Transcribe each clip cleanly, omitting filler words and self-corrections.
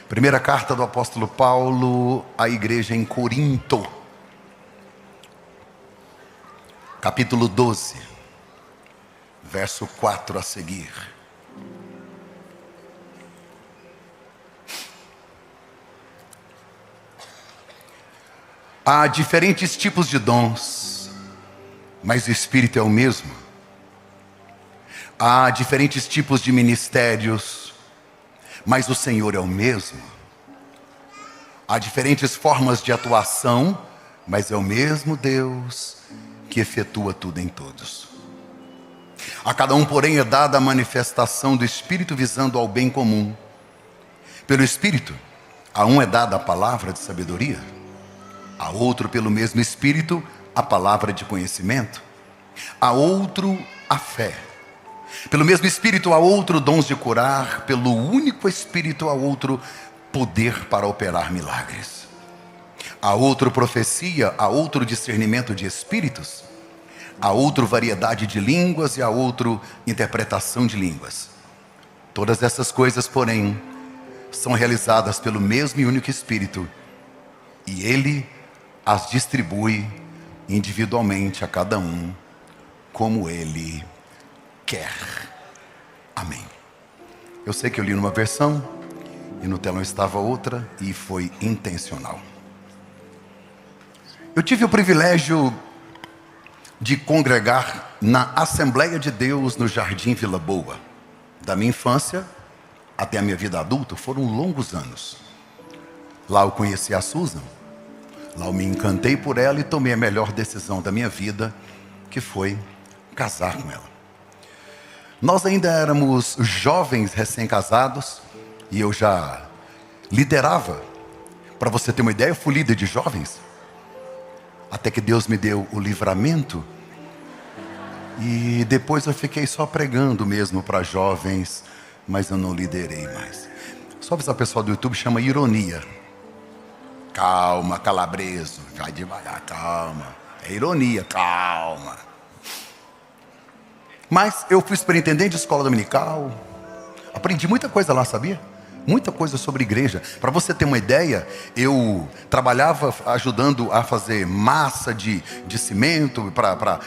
Primeira carta do apóstolo Paulo à igreja em Corinto, capítulo 12, verso 4 a seguir. Há diferentes tipos de dons, mas o Espírito é o mesmo. Há diferentes tipos de ministérios, mas o Senhor é o mesmo. Há diferentes formas de atuação, mas é o mesmo Deus que efetua tudo em todos. A cada um, porém, é dada a manifestação do Espírito visando ao bem comum. Pelo Espírito, a um é dada a palavra de sabedoria, a outro, pelo mesmo Espírito, a palavra de conhecimento, a outro, a fé. Pelo mesmo Espírito, a outro, dons de curar, pelo único Espírito, a outro, poder para operar milagres. A outro, profecia, a outro, discernimento de espíritos, a outro, variedade de línguas e a outro, interpretação de línguas. Todas essas coisas, porém, são realizadas pelo mesmo e único Espírito, e Ele as distribui individualmente a cada um, como Ele quer. Amém. Eu sei que eu li numa versão e no telão estava outra, e foi intencional. Eu tive o privilégio de congregar na Assembleia de Deus no Jardim Vila Boa. Da minha infância até a minha vida adulta foram longos anos. Lá eu conheci a Susan, lá eu me encantei por ela e tomei a melhor decisão da minha vida, que foi casar com ela. Nós ainda éramos jovens recém-casados e eu já liderava. Para você ter uma ideia, eu fui líder de jovens. Até que Deus me deu o livramento. E depois eu fiquei só pregando mesmo para jovens, mas eu não liderei mais. Só avisar o pessoal do YouTube, chama ironia. Calma, calabreso, vai devagar, calma. É ironia, calma. Mas eu fui superintendente de escola dominical. Aprendi muita coisa lá, sabia? Muita coisa sobre igreja. Para você ter uma ideia, eu trabalhava ajudando a fazer massa de cimento,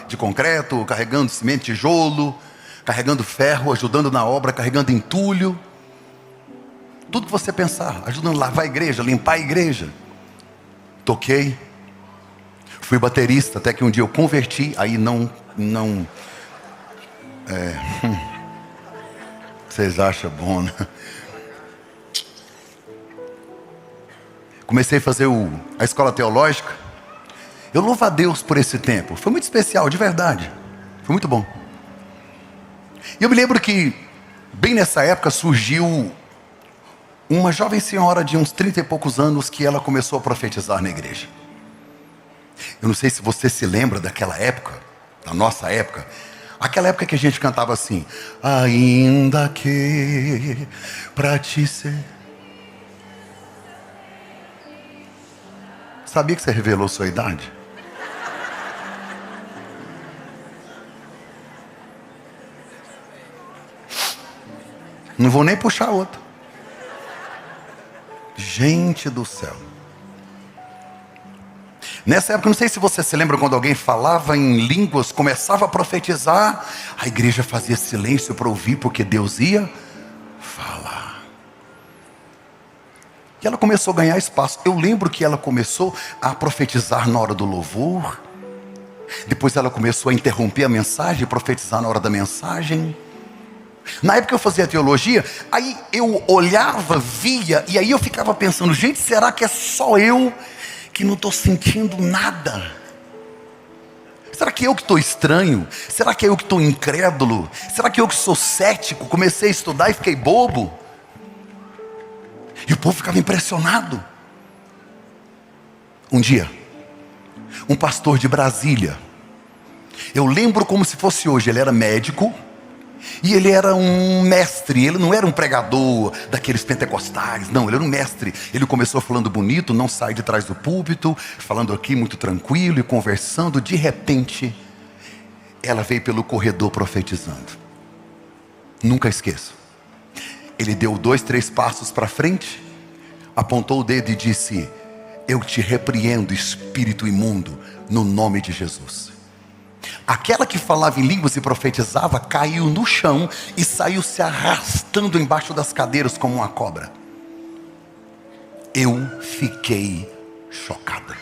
de concreto, carregando cimento, tijolo, carregando ferro, ajudando na obra, carregando entulho. Tudo que você pensar, ajudando a lavar a igreja, limpar a igreja. Toquei. Fui baterista, até que um dia eu converti, aí vocês acham bom, né? Comecei a fazer a escola teológica. Eu louvo a Deus por esse tempo. Foi muito especial, de verdade. Foi muito bom. E eu me lembro que, bem nessa época, surgiu uma jovem senhora de uns 30 e poucos anos que ela começou a profetizar na igreja. Eu não sei se você se lembra daquela época, da nossa época. Aquela época que a gente cantava assim: ainda que pra ti ser. Sabia que você revelou sua idade? Não vou nem puxar outra. Gente do céu. Nessa época, não sei se você se lembra, quando alguém falava em línguas, começava a profetizar, a igreja fazia silêncio para ouvir, porque Deus ia falar. E ela começou a ganhar espaço. Eu lembro que ela começou a profetizar na hora do louvor. Depois ela começou a interromper a mensagem, profetizar na hora da mensagem. Na época eu fazia teologia, aí eu olhava, via, e aí eu ficava pensando: gente, será que é só eu que não estou sentindo nada? Será que eu que estou estranho? Será que é eu que estou incrédulo? Será que eu que sou cético? Comecei a estudar e fiquei bobo. E o povo ficava impressionado. Um dia, um pastor de Brasília, eu lembro como se fosse hoje, ele era médico e ele era um mestre. Ele não era um pregador daqueles pentecostais, não, ele era um mestre. Ele começou falando bonito, não sai de trás do púlpito, falando aqui muito tranquilo e conversando. De repente, ela veio pelo corredor profetizando. Nunca esqueço. Ele deu 2, 3 passos para frente, apontou o dedo e disse: eu te repreendo, espírito imundo, no nome de Jesus. Aquela que falava em línguas e profetizava caiu no chão e saiu se arrastando embaixo das cadeiras como uma cobra. Eu fiquei chocada.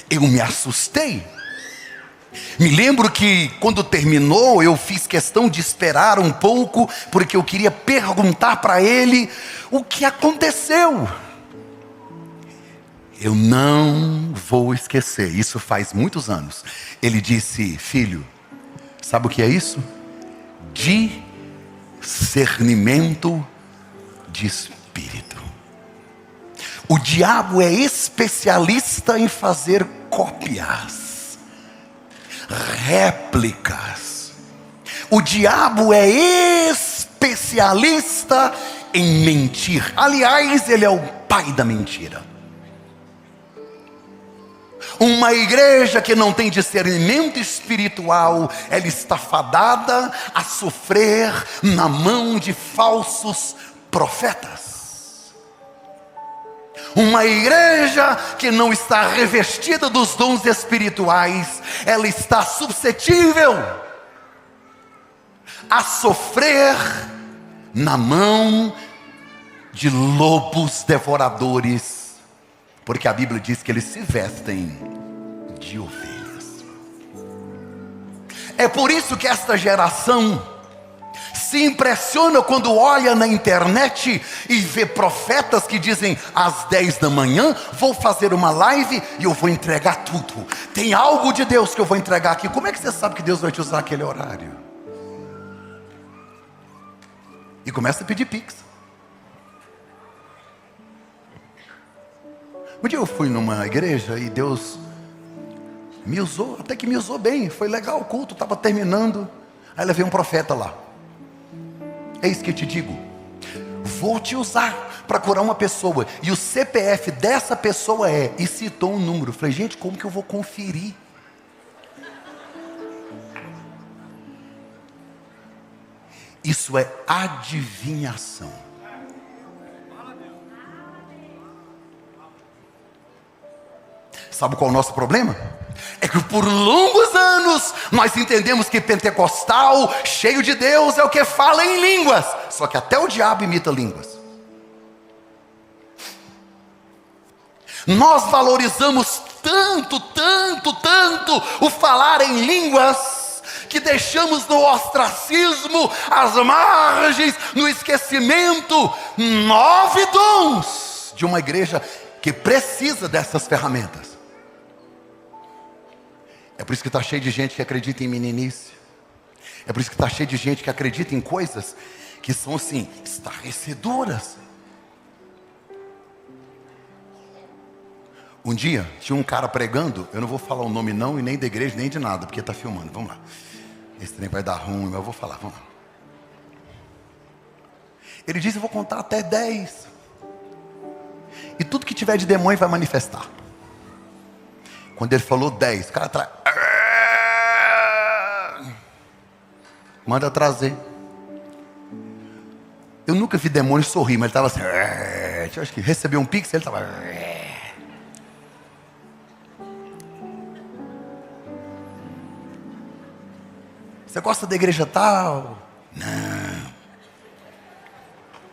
Eu me assustei. Me lembro que quando terminou eu fiz questão de esperar um pouco, porque eu queria perguntar para ele o que aconteceu. Eu não vou esquecer, isso faz muitos anos. Ele disse: filho, sabe o que é isso? Discernimento de espírito. O diabo é especialista em fazer cópias, réplicas. O diabo é especialista em mentir. Aliás, ele é o pai da mentira. Uma igreja que não tem discernimento espiritual, ela está fadada a sofrer na mão de falsos profetas. Uma igreja que não está revestida dos dons espirituais, ela está suscetível a sofrer na mão de lobos devoradores, porque a Bíblia diz que eles se vestem de ovelhas. É por isso que esta geração se impressiona quando olha na internet e vê profetas que dizem: às 10 da manhã vou fazer uma live e eu vou entregar tudo. Tem algo de Deus que eu vou entregar aqui. Como é que você sabe que Deus vai te usar aquele horário? E começa a pedir pix. Um dia eu fui numa igreja e Deus me usou, até que me usou bem. Foi legal o culto, estava terminando. Aí levei um profeta lá. Eis que te digo, vou te usar para curar uma pessoa, e o CPF dessa pessoa é, e citou um número. Eu falei: gente, como que eu vou conferir? Isso é adivinhação. Sabe qual é o nosso problema? É que por longos anos nós entendemos que pentecostal, cheio de Deus, é o que fala em línguas. Só que até o diabo imita línguas. Nós valorizamos tanto o falar em línguas, que deixamos no ostracismo, às margens, no esquecimento, 9 dons de uma igreja que precisa dessas ferramentas. É por isso que está cheio de gente que acredita em meninice. É por isso que está cheio de gente que acredita em coisas que são assim, estarrecedoras. Um dia, tinha um cara pregando. Eu não vou falar o nome não, e nem da igreja, nem de nada, porque está filmando. Vamos lá. Esse trem vai dar ruim, mas eu vou falar, vamos lá. Ele disse: eu vou contar até 10. E tudo que tiver de demônio vai manifestar. Quando ele falou 10, o cara traz. Manda trazer. Eu nunca vi demônio sorrir, mas ele estava assim. Eu acho que recebeu um pix, ele estava. Você gosta da igreja tal? Não.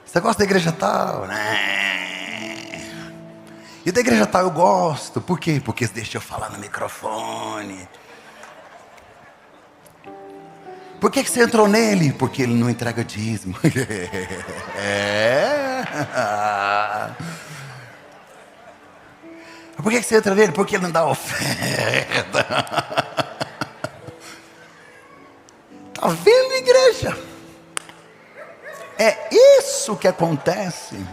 Você gosta da igreja tal? Não. E da igreja tal eu gosto. Por quê? Porque deixa eu falar no microfone. Por que você entrou nele? Porque ele não entrega dízimo. É. Por que você entra nele? Porque ele não dá oferta. Está vendo, igreja? É isso que acontece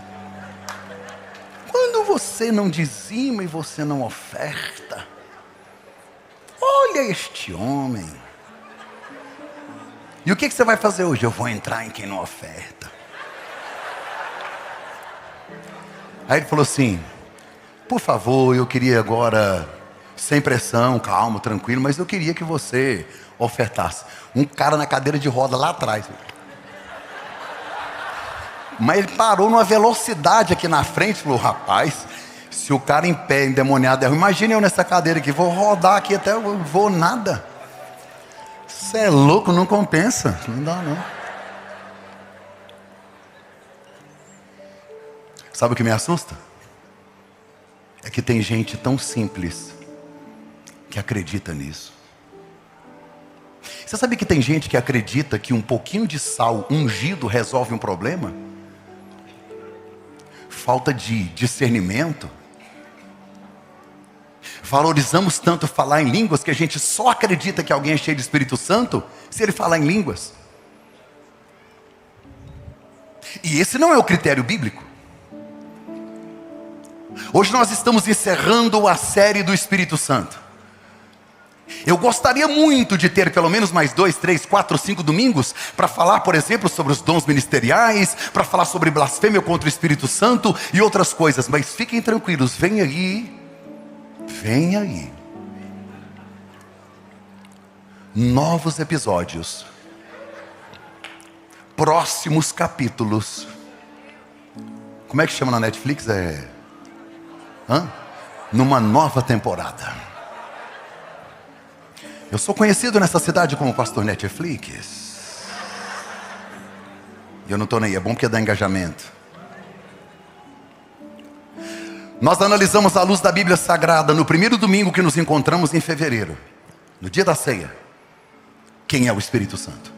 quando você não dizima e você não oferta. Olha este homem. E o que você vai fazer hoje? Eu vou entrar em quem não oferta. Aí ele falou assim: por favor, eu queria agora, sem pressão, calmo, tranquilo, mas eu queria que você ofertasse. Um cara na cadeira de roda lá atrás. Mas ele parou numa velocidade aqui na frente, falou, rapaz, se o cara em pé, endemoniado, imagina eu nessa cadeira aqui, vou rodar aqui até eu vou nada. Você é louco, não compensa, não dá não. Sabe o que me assusta? É que tem gente tão simples que acredita nisso. Você sabe que tem gente que acredita que um pouquinho de sal ungido resolve um problema? Falta de discernimento. Valorizamos tanto falar em línguas que a gente só acredita que alguém é cheio de Espírito Santo se ele falar em línguas. E esse não é o critério bíblico. Hoje nós estamos encerrando a série do Espírito Santo. Eu gostaria muito de ter pelo menos mais 2, 3, 4, 5 domingos para falar, por exemplo, sobre os dons ministeriais, para falar sobre blasfêmia contra o Espírito Santo e outras coisas. Mas fiquem tranquilos, vem aí. Novos episódios. Próximos capítulos. Como é que chama na Netflix? Numa nova temporada. Eu sou conhecido nessa cidade como pastor Netflix. E eu não estou nem aí, é bom porque dá engajamento. Nós analisamos à luz da Bíblia Sagrada no primeiro domingo que nos encontramos em fevereiro, no dia da ceia, quem é o Espírito Santo.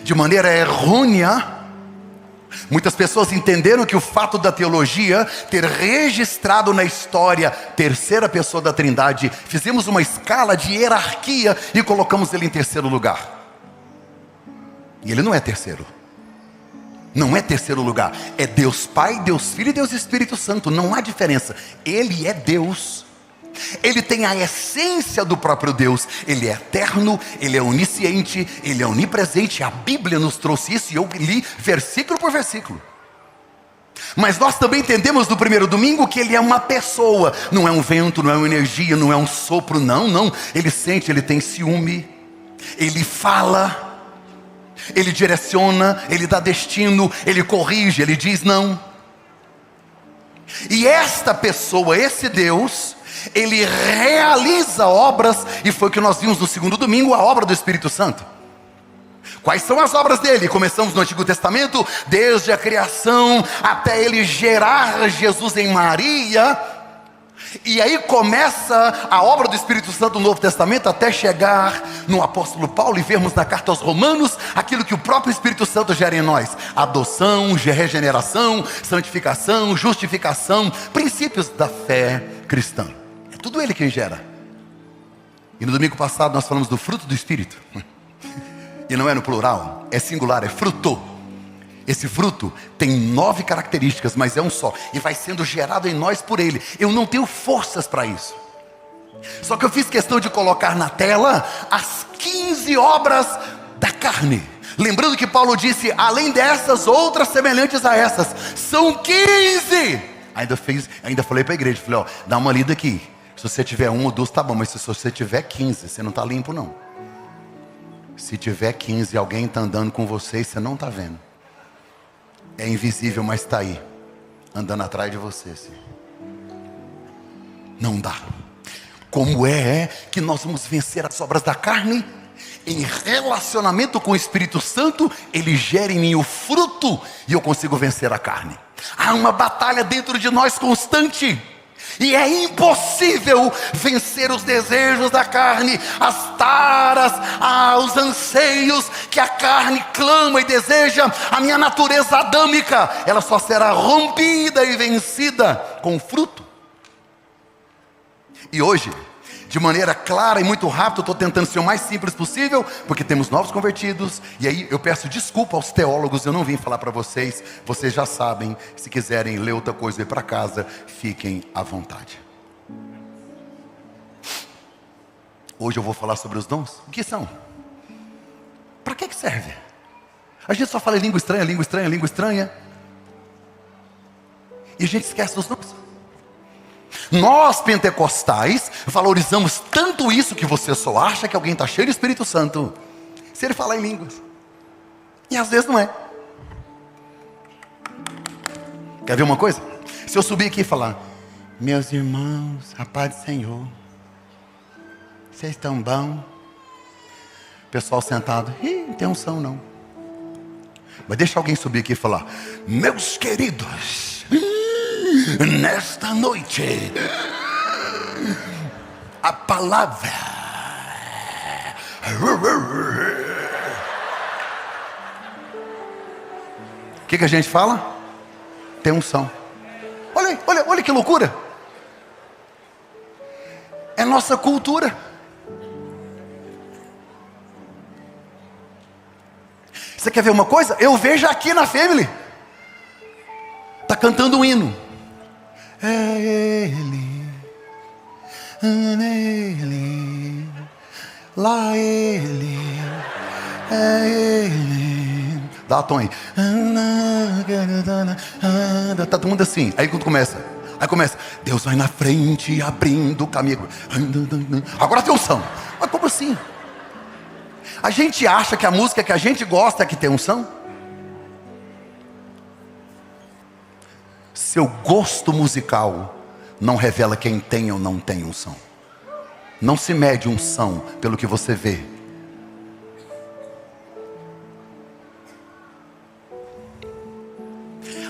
De maneira errônea, muitas pessoas entenderam que o fato da teologia ter registrado na história terceira pessoa da Trindade, fizemos uma escala de hierarquia e colocamos ele em terceiro lugar. E ele não é terceiro. Não é terceiro lugar. É Deus Pai, Deus Filho e Deus Espírito Santo. Não há diferença. Ele é Deus. Ele tem a essência do próprio Deus. Ele é eterno, ele é onisciente, ele é onipresente. A Bíblia nos trouxe isso e eu li versículo por versículo. Mas nós também entendemos no primeiro domingo que ele é uma pessoa. Não é um vento, não é uma energia, não é um sopro, não. Ele sente, ele tem ciúme. Ele fala. Ele direciona, ele dá destino, ele corrige, ele diz não. E esta pessoa, esse Deus, ele realiza obras, e foi o que nós vimos no segundo domingo, a obra do Espírito Santo. Quais são as obras dele? Começamos no Antigo Testamento, desde a criação até ele gerar Jesus em Maria. E aí começa a obra do Espírito Santo no Novo Testamento até chegar no apóstolo Paulo e vermos na carta aos Romanos aquilo que o próprio Espírito Santo gera em nós: adoção, regeneração, santificação, justificação, princípios da fé cristã. É tudo ele quem gera. E no domingo passado nós falamos do fruto do Espírito. E não é no plural, é singular, é fruto. Esse fruto tem 9 características, mas é um só. E vai sendo gerado em nós por ele. Eu não tenho forças para isso. Só que eu fiz questão de colocar na tela as 15 obras da carne. Lembrando que Paulo disse, além dessas, outras semelhantes a essas. São 15! Ainda falei para a igreja, falei, dá uma lida aqui. Se você tiver 1 ou 2, tá bom. Mas se você tiver 15, você não está limpo não. Se tiver 15 e alguém está andando com você, você não está vendo. É invisível, mas está aí, andando atrás de você. Sim. Não dá. Como é que nós vamos vencer as obras da carne? Em relacionamento com o Espírito Santo, ele gera em mim o fruto e eu consigo vencer a carne. Há uma batalha dentro de nós constante. E é impossível vencer os desejos da carne, as taras, os anseios que a carne clama e deseja. A minha natureza adâmica, ela só será rompida e vencida com o fruto. E hoje, de maneira clara e muito rápida, eu estou tentando ser o mais simples possível, porque temos novos convertidos, e aí eu peço desculpa aos teólogos, eu não vim falar para vocês, vocês já sabem. Se quiserem ler outra coisa e ir para casa, fiquem à vontade. Hoje eu vou falar sobre os dons. O que são? Para que serve? A gente só fala língua estranha, língua estranha, língua estranha, e a gente esquece dos dons. Nós pentecostais valorizamos tanto isso que você só acha que alguém está cheio do Espírito Santo se ele falar em línguas. E às vezes não é. Quer ver uma coisa? Se eu subir aqui e falar: meus irmãos, a paz do Senhor, vocês estão bom? Pessoal sentado: ih, não tem unção não. Mas deixa alguém subir aqui e falar: meus queridos, nesta noite a palavra. O que a gente fala? Tem unção. Olha aí, olha que loucura. É nossa cultura. Você quer ver uma coisa? Eu vejo aqui na Family. Está cantando um hino. É Ele, lá Ele, é Ele. Dá a tom aí. Tá todo mundo assim. Aí quando começa, Deus vai na frente abrindo o caminho. Agora tem unção. Mas como assim? A gente acha que a música que a gente gosta é que tem unção? Seu gosto musical não revela quem tem ou não tem unção. Não se mede unção pelo que você vê.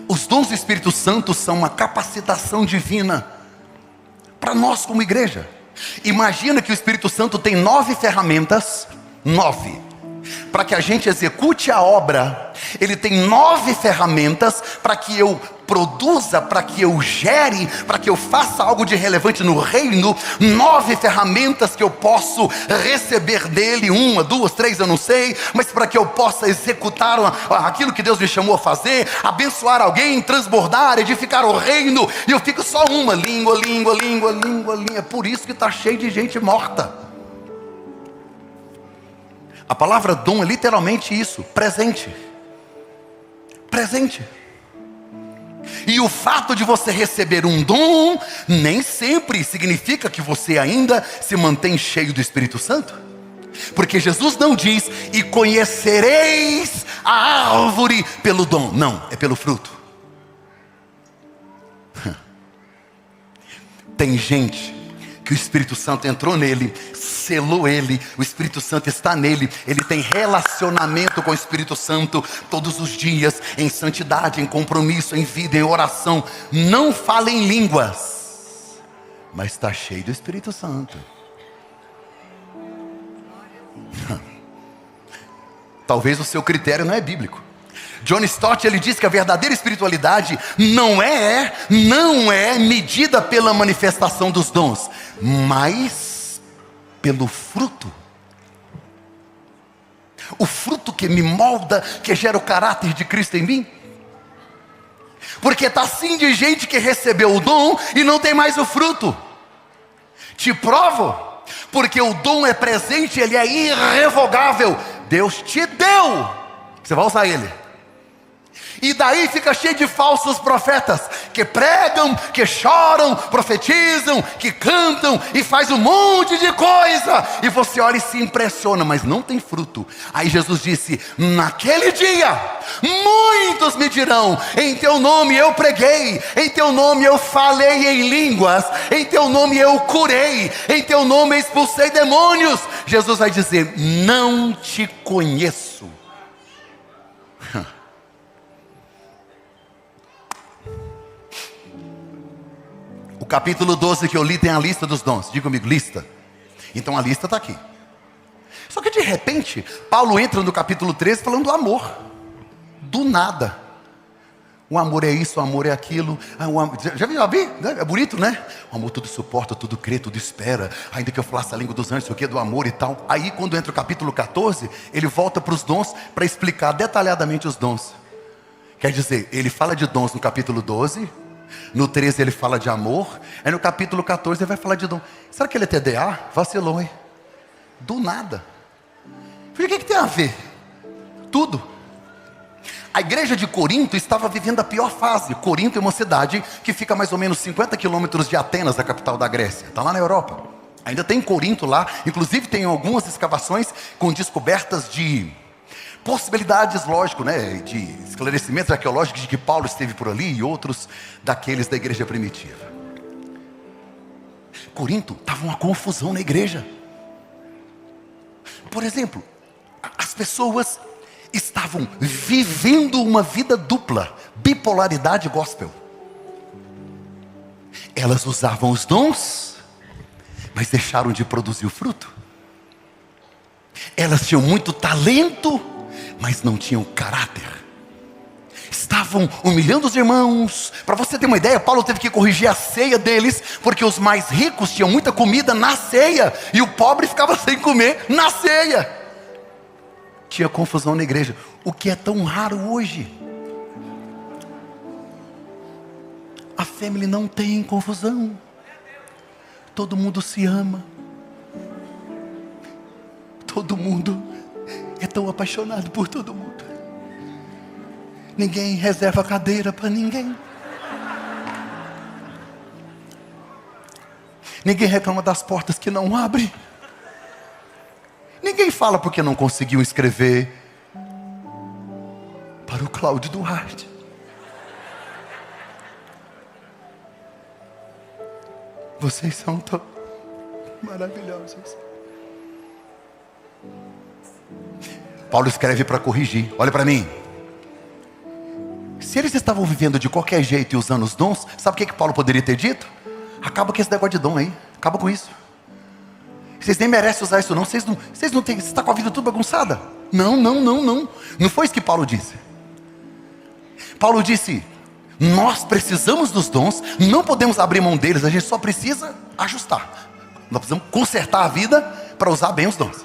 Os dons do Espírito Santo são uma capacitação divina para nós como igreja. Imagina que o Espírito Santo tem 9 ferramentas. 9. Para que a gente execute a obra, Ele tem 9 ferramentas para que eu produza, para que eu gere, para que eu faça algo de relevante no reino. 9 ferramentas que eu posso receber dele, 1, 2, 3, eu não sei, mas para que eu possa executar aquilo que Deus me chamou a fazer, abençoar alguém, transbordar, edificar o reino, e eu fico só uma, língua. É por isso que está cheio de gente morta. A palavra dom é literalmente isso, presente. Presente. E o fato de você receber um dom, nem sempre significa que você ainda se mantém cheio do Espírito Santo. Porque Jesus não diz: e conhecereis a árvore pelo dom. Não, é pelo fruto. Tem gente que o Espírito Santo entrou nele, selou ele, o Espírito Santo está nele, ele tem relacionamento com o Espírito Santo todos os dias, em santidade, em compromisso, em vida, em oração. Não fala em línguas, mas está cheio do Espírito Santo. Talvez o seu critério não é bíblico. John Stott, ele diz que a verdadeira espiritualidade não é medida pela manifestação dos dons, mas pelo fruto. O fruto que me molda, que gera o caráter de Cristo em mim. Porque está assim de gente que recebeu o dom e não tem mais o fruto. Te provo, porque o dom é presente, ele é irrevogável. Deus te deu, você vai usar ele. E daí fica cheio de falsos profetas, que pregam, que choram, profetizam, que cantam e faz um monte de coisa. E você olha e se impressiona, mas não tem fruto. Aí Jesus disse: naquele dia, muitos me dirão: em teu nome eu preguei, em teu nome eu falei em línguas, em teu nome eu curei, em teu nome eu expulsei demônios. Jesus vai dizer: não te conheço. O capítulo 12 que eu li tem a lista dos dons. Diga comigo, lista. Então a lista está aqui. Só que de repente, Paulo entra no capítulo 13 falando do amor. Do nada. O amor é isso, o amor é aquilo. Já viu? É bonito, né? O amor tudo suporta, tudo crê, tudo espera. Ainda que eu falasse a língua dos anjos, o que do amor e tal. Aí quando entra o capítulo 14, ele volta para os dons para explicar detalhadamente os dons. Quer dizer, ele fala de dons no capítulo 12. No 13 ele fala de amor. Aí no capítulo 14 ele vai falar de dom. Será que ele é TDA? Vacilou, hein? Do nada. O que tem a ver? Tudo. A igreja de Corinto estava vivendo a pior fase. Corinto é uma cidade que fica mais ou menos 50 quilômetros de Atenas, a capital da Grécia. Está lá na Europa. Ainda tem Corinto lá. Inclusive tem algumas escavações com descobertas de possibilidades, lógico, né, de esclarecimentos arqueológicos de que Paulo esteve por ali e outros daqueles da igreja primitiva. Corinto estava uma confusão na igreja. Por exemplo, as pessoas estavam vivendo uma vida dupla, bipolaridade gospel. Elas usavam os dons, mas deixaram de produzir o fruto. Elas tinham muito talento, mas não tinham caráter. Estavam humilhando os irmãos. Para você ter uma ideia, Paulo teve que corrigir a ceia deles, porque os mais ricos tinham muita comida na ceia, e o pobre ficava sem comer na ceia. Tinha confusão na igreja, o que é tão raro hoje. A família não tem confusão. Todo mundo se ama. Todo mundo é tão apaixonado por todo mundo. Ninguém reserva cadeira para ninguém. Ninguém reclama das portas que não abrem. Ninguém fala porque não conseguiu escrever para o Cláudio Duarte. Vocês são tão maravilhosos. Paulo escreve para corrigir. Olha para mim. Se eles estavam vivendo de qualquer jeito e usando os dons, sabe o que Paulo poderia ter dito? Acaba com esse negócio de dom aí. Acaba com isso. Vocês nem merecem usar isso não. Vocês não têm. Você está com a vida tudo bagunçada. Não. Não foi isso que Paulo disse. Paulo disse: nós precisamos dos dons, não podemos abrir mão deles, a gente só precisa ajustar. Nós precisamos consertar a vida para usar bem os dons.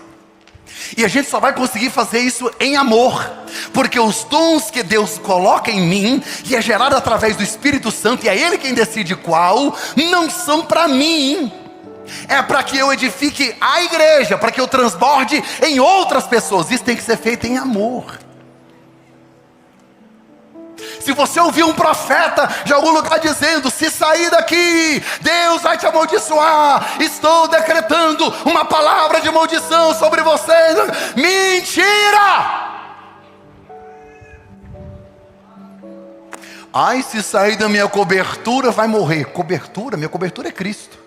E a gente só vai conseguir fazer isso em amor, porque os dons que Deus coloca em mim, e é gerado através do Espírito Santo, e é Ele quem decide qual, não são para mim. É para que eu edifique a igreja, para que eu transborde em outras pessoas. Isso tem que ser feito em amor. Se você ouvir um profeta de algum lugar dizendo: se sair daqui, Deus vai te amaldiçoar, estou decretando uma palavra de maldição sobre você. Mentira! Ai, se sair da minha cobertura vai morrer. Cobertura? Minha cobertura é Cristo.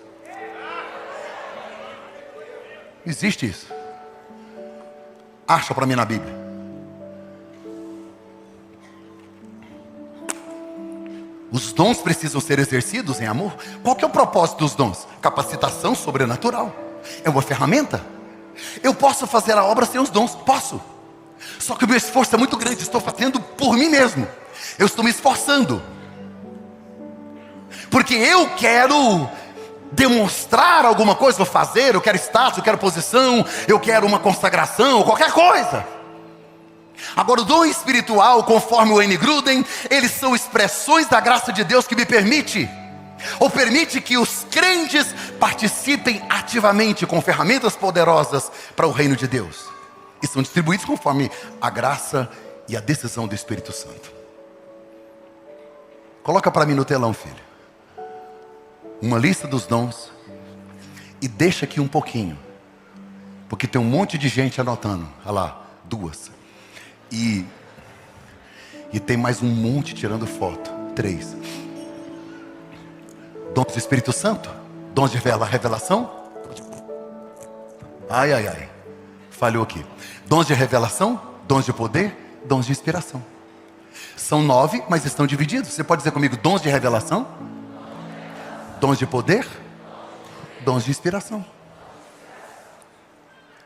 Existe isso. Acha para mim na Bíblia. Os dons precisam ser exercidos em amor. Qual que é o propósito dos dons? Capacitação sobrenatural. É uma ferramenta. Eu posso fazer a obra sem os dons? Posso. Só que o meu esforço é muito grande. Estou fazendo por mim mesmo. Eu estou me esforçando. Porque eu quero demonstrar alguma coisa, vou fazer, eu quero status, eu quero posição, eu quero uma consagração, qualquer coisa. Agora, o dom espiritual, conforme o N. Gruden, eles são expressões da graça de Deus que me permite, ou permite que os crentes participem ativamente com ferramentas poderosas para o reino de Deus. E são distribuídos conforme a graça e a decisão do Espírito Santo. Coloca para mim no telão, filho, uma lista dos dons, e deixa aqui um pouquinho, porque tem um monte de gente anotando. Olha lá, 2. E tem mais um monte tirando foto. 3. Dons do Espírito Santo. Dons de revelação. Ai. Falhou aqui. Dons de revelação. Dons de poder. Dons de inspiração. São 9, mas estão divididos. Você pode dizer comigo: dons de revelação, dons de poder, dons de inspiração.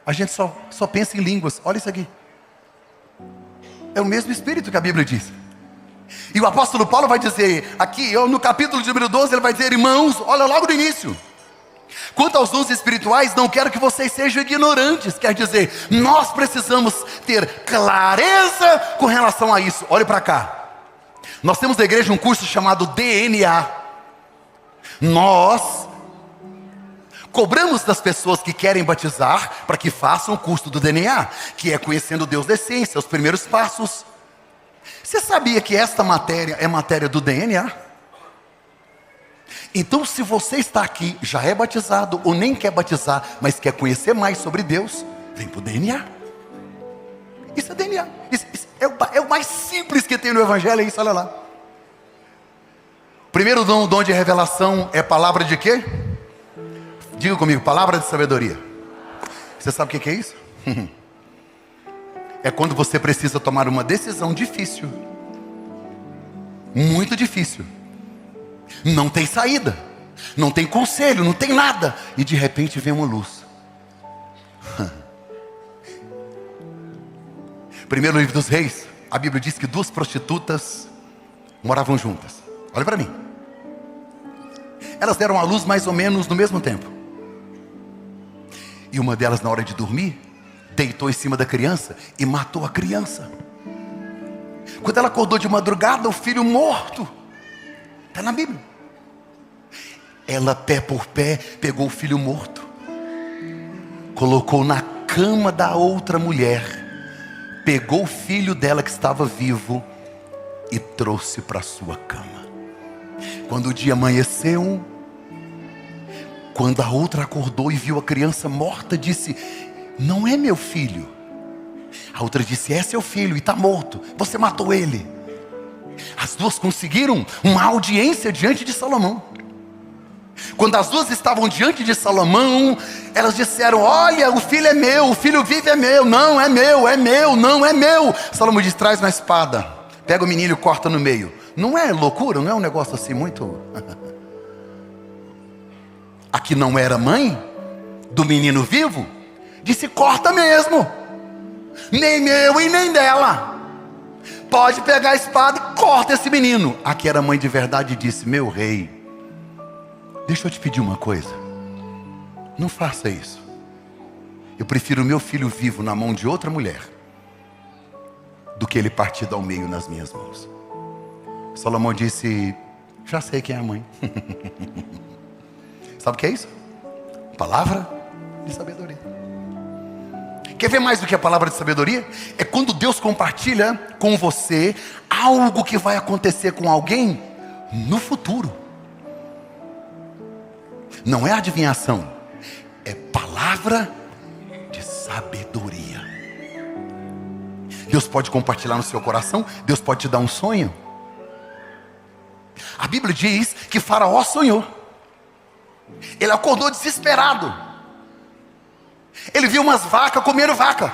A gente só pensa em línguas. Olha isso aqui. É o mesmo Espírito que a Bíblia diz. E o apóstolo Paulo vai dizer aqui, no capítulo de número 12, ele vai dizer: irmãos, olha logo no início, quanto aos dons espirituais, não quero que vocês sejam ignorantes. Quer dizer, nós precisamos ter clareza com relação a isso. Olhe para cá. Nós temos na igreja um curso chamado DNA. Nós cobramos das pessoas que querem batizar para que façam o curso do DNA, que é conhecendo Deus da essência, os primeiros passos. Você sabia que esta matéria é matéria do DNA? Então, se você está aqui, já é batizado ou nem quer batizar, mas quer conhecer mais sobre Deus, vem para o DNA. Isso é DNA. Isso É o mais simples que tem no Evangelho, é isso, olha lá. Primeiro dom de revelação é palavra de quê? Diga comigo, palavra de sabedoria. Você sabe o que é isso? É quando você precisa tomar uma decisão difícil. Muito difícil. Não tem saída. Não tem conselho, não tem nada. E de repente vem uma luz. Primeiro livro dos Reis, a Bíblia diz que 2 prostitutas moravam juntas. Olha para mim. Elas deram à luz mais ou menos no mesmo tempo. E uma delas, na hora de dormir, deitou em cima da criança e matou a criança. Quando ela acordou de madrugada, o filho morto. Está na Bíblia. Ela, pé por pé, pegou o filho morto, colocou na cama da outra mulher, pegou o filho dela que estava vivo e trouxe para sua cama. Quando o dia amanheceu, quando a outra acordou e viu a criança morta, disse: não é meu filho. A outra disse: é seu filho e está morto, você matou ele. As duas conseguiram uma audiência diante de Salomão. Quando as duas estavam diante de Salomão, elas disseram: olha, o filho é meu, o filho vive é meu. Não, é meu, é meu, não é meu. Salomão diz: traz uma espada, pega o menino e corta no meio. Não é loucura? Não é um negócio assim muito... A que não era mãe do menino vivo disse: corta mesmo, nem meu e nem dela. Pode pegar a espada e corta esse menino. A que era mãe de verdade disse: meu rei, deixa eu te pedir uma coisa, não faça isso. Eu prefiro o meu filho vivo na mão de outra mulher do que ele partido ao meio nas minhas mãos. Salomão disse: já sei quem é a mãe. Sabe o que é isso? Palavra de sabedoria. Quer ver mais do que a palavra de sabedoria? É quando Deus compartilha com você algo que vai acontecer com alguém no futuro. Não é adivinhação, é palavra de sabedoria. Deus pode compartilhar no seu coração, Deus pode te dar um sonho. A Bíblia diz que Faraó sonhou. Ele acordou desesperado. Ele viu umas vacas comendo vaca.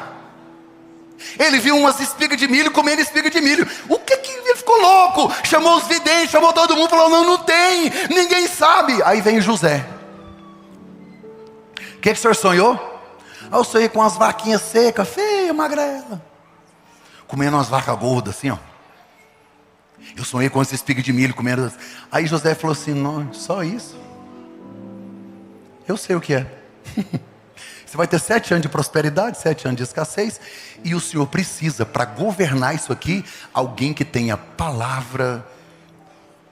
Ele viu umas espigas de milho comendo espiga de milho. O que que ele ficou louco? Chamou os videntes, chamou todo mundo, falou: não tem, ninguém sabe. Aí vem José. O que o senhor sonhou? Eu sonhei com umas vaquinhas secas, feias, magrela, comendo umas vacas gordas assim, ó. Eu sonhei com essa espiga de milho comendo. Aí José falou assim: não, só isso? Eu sei o que é. Você vai ter 7 anos de prosperidade, 7 anos de escassez. E o Senhor precisa, para governar isso aqui, alguém que tenha palavra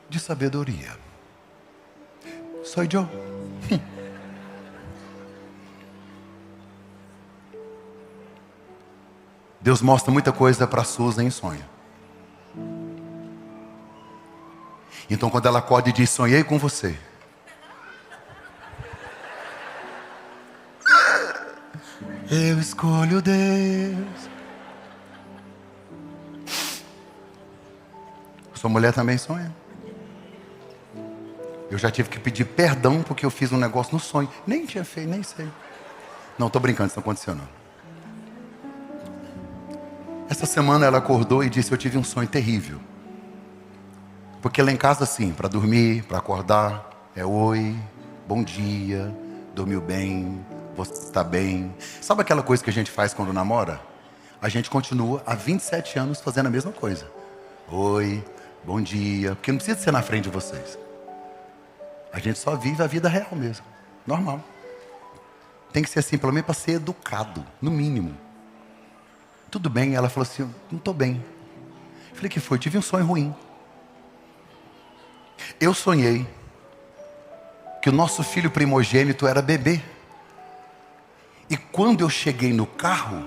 de sabedoria. Sou eu. Deus mostra muita coisa para Susan em sonho. Então quando ela acorda e diz: sonhei com você, eu escolho Deus. Sua mulher também sonha. Eu já tive que pedir perdão porque eu fiz um negócio no sonho. Nem tinha feito, nem sei. Não, estou brincando, isso não aconteceu não. Essa semana ela acordou e disse: eu tive um sonho terrível. Porque lá em casa assim, para dormir, para acordar, é oi, bom dia, dormiu bem, você está bem. Sabe aquela coisa que a gente faz quando namora? A gente continua há 27 anos fazendo a mesma coisa. Oi, bom dia, porque não precisa ser na frente de vocês. A gente só vive a vida real mesmo, normal. Tem que ser assim, pelo menos para ser educado, no mínimo. Tudo bem? Ela falou assim: não estou bem. Eu falei: que foi? Eu tive um sonho ruim. Eu sonhei que o nosso filho primogênito era bebê. E quando eu cheguei no carro,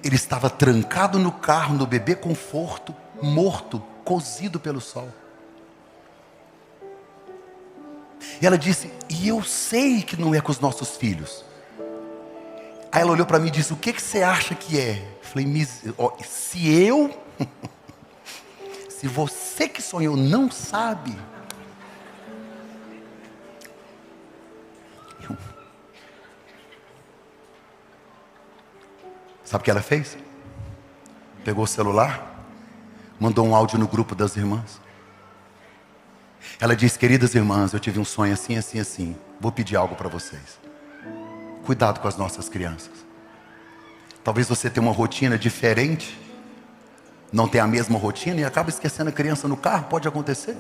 ele estava trancado no carro, no bebê conforto, morto, cozido pelo sol. E ela disse: e eu sei que não é com os nossos filhos. Aí ela olhou para mim e disse: o que você acha que é? Eu falei: se você que sonhou não sabe. Sabe o que ela fez? Pegou o celular, mandou um áudio no grupo das irmãs. Ela disse: queridas irmãs, eu tive um sonho assim, assim, assim. Vou pedir algo para vocês. Cuidado com as nossas crianças. Talvez você tenha uma rotina diferente, não tenha a mesma rotina e acaba esquecendo a criança no carro. Pode acontecer.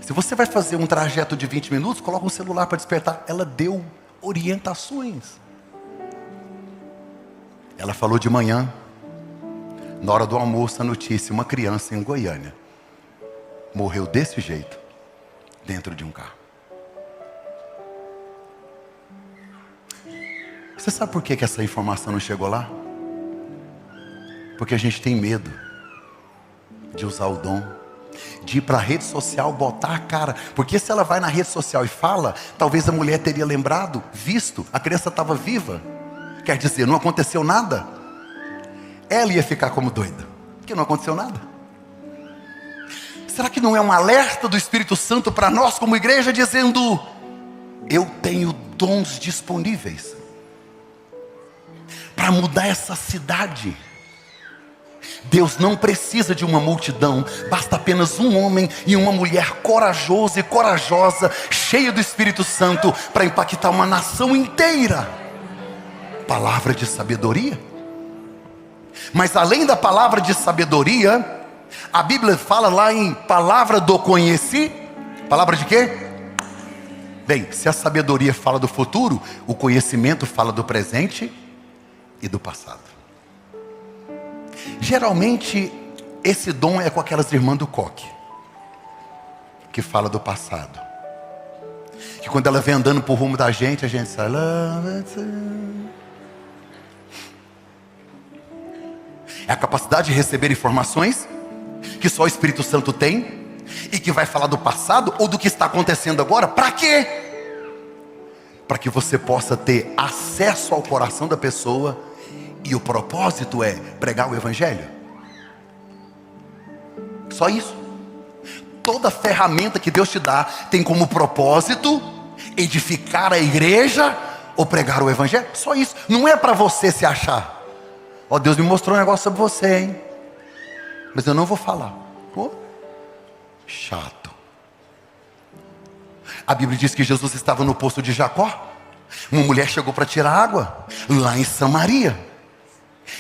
Se você vai fazer um trajeto de 20 minutos, coloca um celular para despertar. Ela deu orientações. Ela falou de manhã, na hora do almoço, a notícia: uma criança em Goiânia morreu desse jeito, dentro de um carro. Você sabe por que essa informação não chegou lá? Porque a gente tem medo de usar o dom, de ir para a rede social, botar a cara. Porque se ela vai na rede social e fala, talvez a mulher teria lembrado, visto, a criança estava viva. Quer dizer, não aconteceu nada. Ela ia ficar como doida, porque não aconteceu nada. Será que não é um alerta do Espírito Santo para nós como igreja, dizendo: eu tenho dons disponíveis para mudar essa cidade? Deus não precisa de uma multidão, basta apenas um homem e uma mulher corajoso e corajosa, cheia do Espírito Santo, para impactar uma nação inteira. Palavra de sabedoria. Mas além da palavra de sabedoria, a Bíblia fala lá em palavra do conheci. Palavra de quê? Bem, se a sabedoria fala do futuro, o conhecimento fala do presente e do passado. Geralmente esse dom é com aquelas irmãs do coque, que fala do passado, que quando ela vem andando por rumo da gente, a gente sai lá. É a capacidade de receber informações que só o Espírito Santo tem, e que vai falar do passado ou do que está acontecendo agora. Para quê? Para que você possa ter acesso ao coração da pessoa. E o propósito é pregar o Evangelho. Só isso. Toda ferramenta que Deus te dá tem como propósito edificar a igreja ou pregar o Evangelho. Só isso. Não é para você se achar: ó, Deus me mostrou um negócio sobre você, hein? Mas eu não vou falar. Pô, chato. A Bíblia diz que Jesus estava no poço de Jacó. Uma mulher chegou para tirar água lá em Samaria.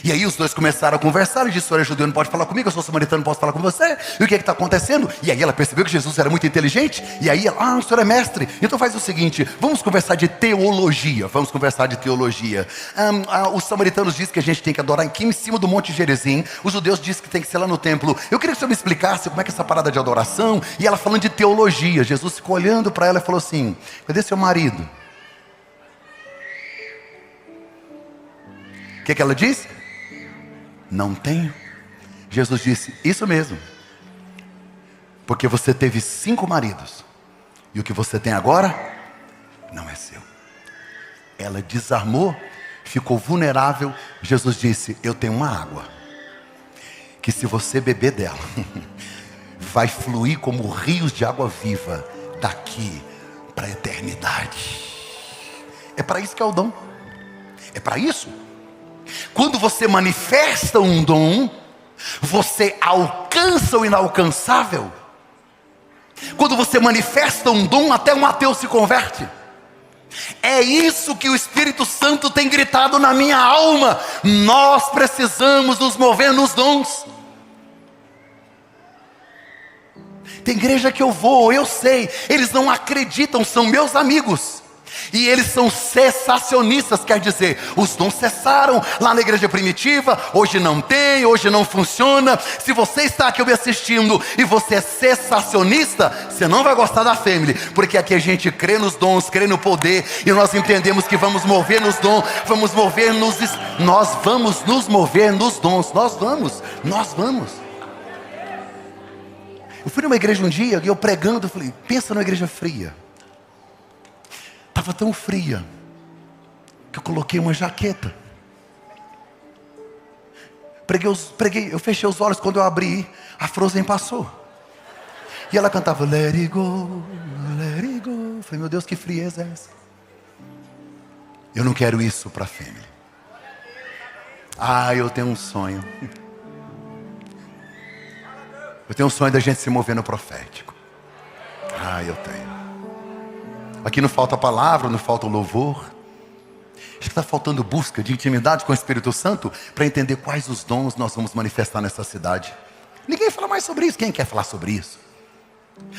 E aí os dois começaram a conversar. Ele disse: o senhor é judeu, não pode falar comigo, eu sou samaritano, não posso falar com você. E o que está acontecendo? E aí ela percebeu que Jesus era muito inteligente. E aí ela: o senhor é mestre, então faz o seguinte, vamos conversar de teologia. Vamos conversar de teologia. Os samaritanos dizem que a gente tem que adorar aqui em cima do Monte Gerizim. Os judeus dizem que tem que ser lá no templo. Eu queria que o senhor me explicasse como é que é essa parada de adoração. E ela falando de teologia. Jesus ficou olhando para ela e falou assim: cadê seu marido? O que ela disse? Não tenho. Jesus disse: isso mesmo, porque você teve 5 maridos, e o que você tem agora não é seu. Ela desarmou, ficou vulnerável. Jesus disse: eu tenho uma água, que se você beber dela, vai fluir como rios de água viva, daqui para a eternidade. É para isso que é o dom. É para isso. Quando você manifesta um dom, você alcança o inalcançável. Quando você manifesta um dom, até um ateu se converte. É isso que o Espírito Santo tem gritado na minha alma. Nós precisamos nos mover nos dons. Tem igreja que eu vou, eu sei, eles não acreditam, são meus amigos. E eles são cessacionistas, quer dizer, os dons cessaram lá na igreja primitiva, hoje não tem, hoje não funciona. Se você está aqui me assistindo e você é cessacionista, você não vai gostar da Family, porque aqui a gente crê nos dons, crê no poder, e nós entendemos que vamos mover nos dons, nós vamos nos mover nos dons, nós vamos. Eu fui numa igreja um dia, e eu pregando, eu falei: pensa numa igreja fria. Estava tão fria que eu coloquei uma jaqueta. Eu fechei os olhos, quando eu abri, a Frozen passou. E ela cantava, let it go, let it go. Eu falei, meu Deus, que frieza é essa? Eu não quero isso para a família. Eu tenho um sonho. Eu tenho um sonho da gente se mover no profético. Eu tenho. Aqui não falta palavra, não falta louvor. Acho que está faltando busca de intimidade com o Espírito Santo para entender quais os dons nós vamos manifestar nessa cidade. Ninguém fala mais sobre isso. Quem quer falar sobre isso?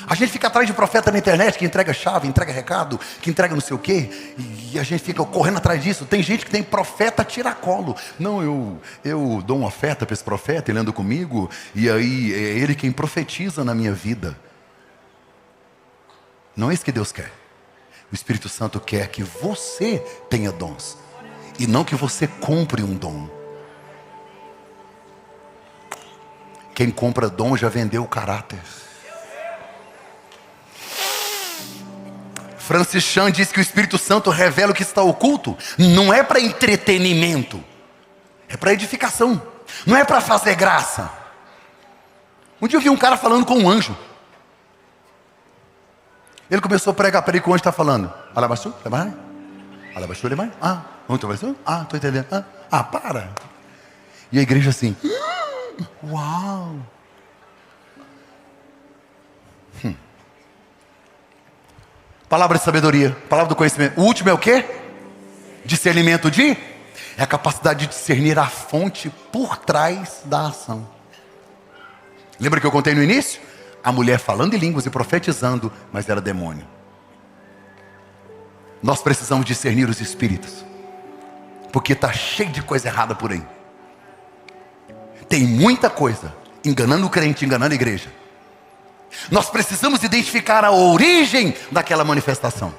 A gente fica atrás de profeta na internet que entrega chave, entrega recado, que entrega não sei o quê, e a gente fica correndo atrás disso. Tem gente que tem profeta tiracolo. Não, eu dou uma oferta para esse profeta, ele anda comigo, e aí é ele quem profetiza na minha vida. Não é isso que Deus quer. O Espírito Santo quer que você tenha dons, e não que você compre um dom. Quem compra dom já vendeu o caráter. Francis Chan diz que o Espírito Santo revela o que está oculto. Não é para entretenimento, é para edificação. Não é para fazer graça. Um dia eu vi um cara falando com um anjo. Ele começou a pregar para ele que o anjo está falando. Alabaçu, lemai. Alabaçu, lemai. Muito alabaçu. Estou entendendo. Para. E a igreja assim. Uau. Palavra de sabedoria, palavra do conhecimento. O último é o quê? Discernimento é a capacidade de discernir a fonte por trás da ação. Lembra que eu contei no início? A mulher falando em línguas e profetizando, mas era demônio. Nós precisamos discernir os espíritos, porque está cheio de coisa errada por aí. Tem muita coisa enganando o crente, enganando a igreja. Nós precisamos identificar a origem daquela manifestação.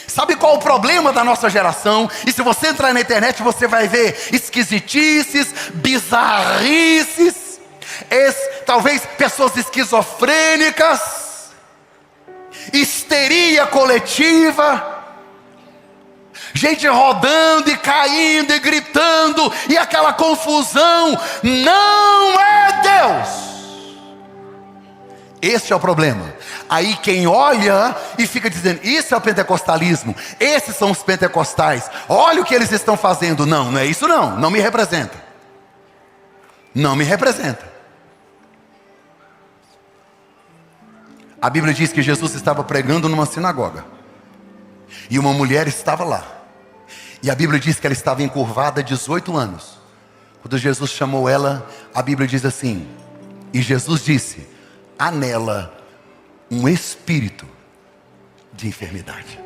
Sabe qual o problema da nossa geração? E se você entrar na internet, você vai ver esquisitices, bizarrices, talvez pessoas esquizofrênicas, histeria coletiva, gente rodando e caindo e gritando, e aquela confusão. Não é Deus. Este é o problema. Aí quem olha e fica dizendo, isso é o pentecostalismo, esses são os pentecostais, olha o que eles estão fazendo. Não é isso não, não me representa. Não me representa. A Bíblia diz que Jesus estava pregando numa sinagoga, e uma mulher estava lá, e a Bíblia diz que ela estava encurvada há 18 anos. Quando Jesus chamou ela, a Bíblia diz assim, e Jesus disse, há nela um espírito de enfermidade.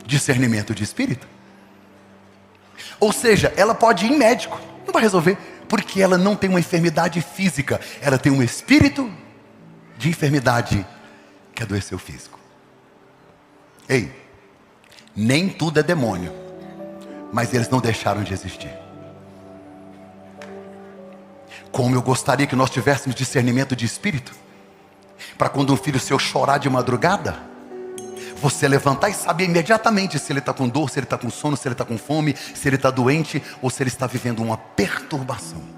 Discernimento de espírito. Ou seja, ela pode ir em médico, não vai resolver, porque ela não tem uma enfermidade física, ela tem um espírito de enfermidade que adoeceu o físico. Ei, nem tudo é demônio, mas eles não deixaram de existir. Como eu gostaria que nós tivéssemos discernimento de espírito, para quando um filho seu chorar de madrugada, você levantar e saber imediatamente se ele está com dor, se ele está com sono, se ele está com fome, se ele está doente, ou se ele está vivendo uma perturbação.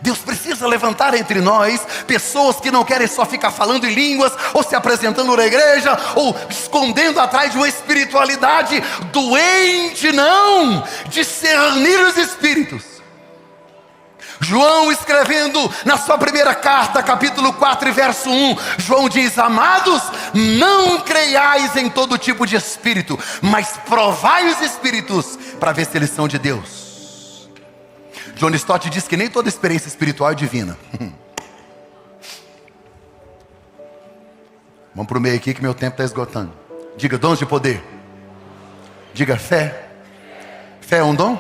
Deus precisa levantar entre nós pessoas que não querem só ficar falando em línguas, ou se apresentando na igreja, ou escondendo atrás de uma espiritualidade doente. Não, discernir os espíritos. João, escrevendo na sua primeira carta, capítulo 4 e verso 1, João diz, amados, não creiais em todo tipo de espírito, mas provai os espíritos, para ver se eles são de Deus. John Stott diz que nem toda experiência espiritual é divina. Vamos para o meio aqui que meu tempo está esgotando. Diga dons de poder. Diga fé. Fé é um dom?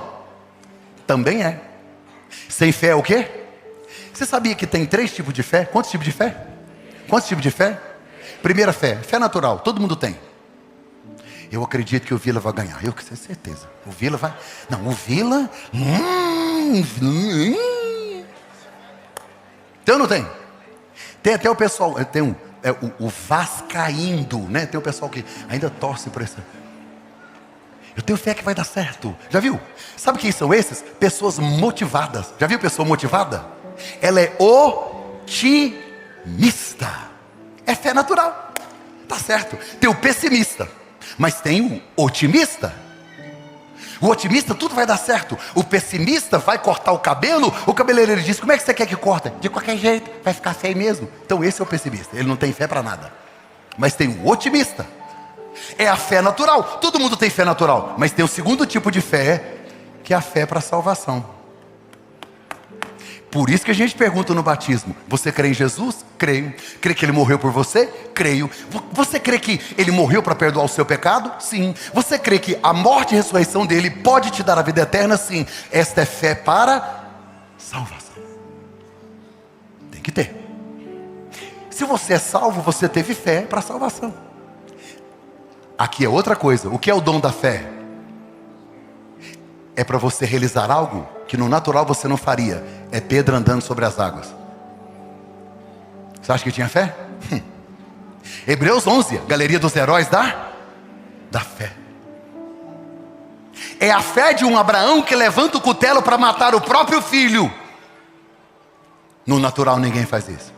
Também é. Sem fé é o quê? Você sabia que tem 3 tipos de fé? Quantos tipos de fé? Quantos tipos de fé? Primeira fé, fé natural, todo mundo tem. Eu acredito que o Vila vai ganhar. Eu tenho certeza. O Vila vai... Não, o Vila... Então não tem. Tem até o pessoal... Tem o vascaíndo, né? Tem o pessoal que ainda torce para essa... Eu tenho fé que vai dar certo. Já viu? Sabe quem são esses? Pessoas motivadas. Já viu pessoa motivada? Ela é otimista. É fé natural. Tá certo. Tem o pessimista, mas tem o otimista. O otimista, tudo vai dar certo. O pessimista vai cortar o cabelo. O cabeleireiro diz: como é que você quer que corta? De qualquer jeito, vai ficar feio mesmo. Então esse é o pessimista. Ele não tem fé para nada. Mas tem o otimista. É a fé natural. Todo mundo tem fé natural. Mas tem o segundo tipo de fé, que é a fé para a salvação. Por isso que a gente pergunta no batismo: você crê em Jesus? Creio. Crê que Ele morreu por você? Creio. Você crê que Ele morreu para perdoar o seu pecado? Sim. Você crê que a morte e a ressurreição dEle pode te dar a vida eterna? Sim. Esta é fé para salvação. Tem que ter. Se você é salvo, você teve fé para salvação. Aqui é outra coisa. O que é o dom da fé? É para você realizar algo que no natural você não faria. É Pedro andando sobre as águas. Você acha que tinha fé? Hebreus 11, galeria dos heróis da fé. É a fé de um Abraão que levanta o cutelo para matar o próprio filho. No natural ninguém faz isso.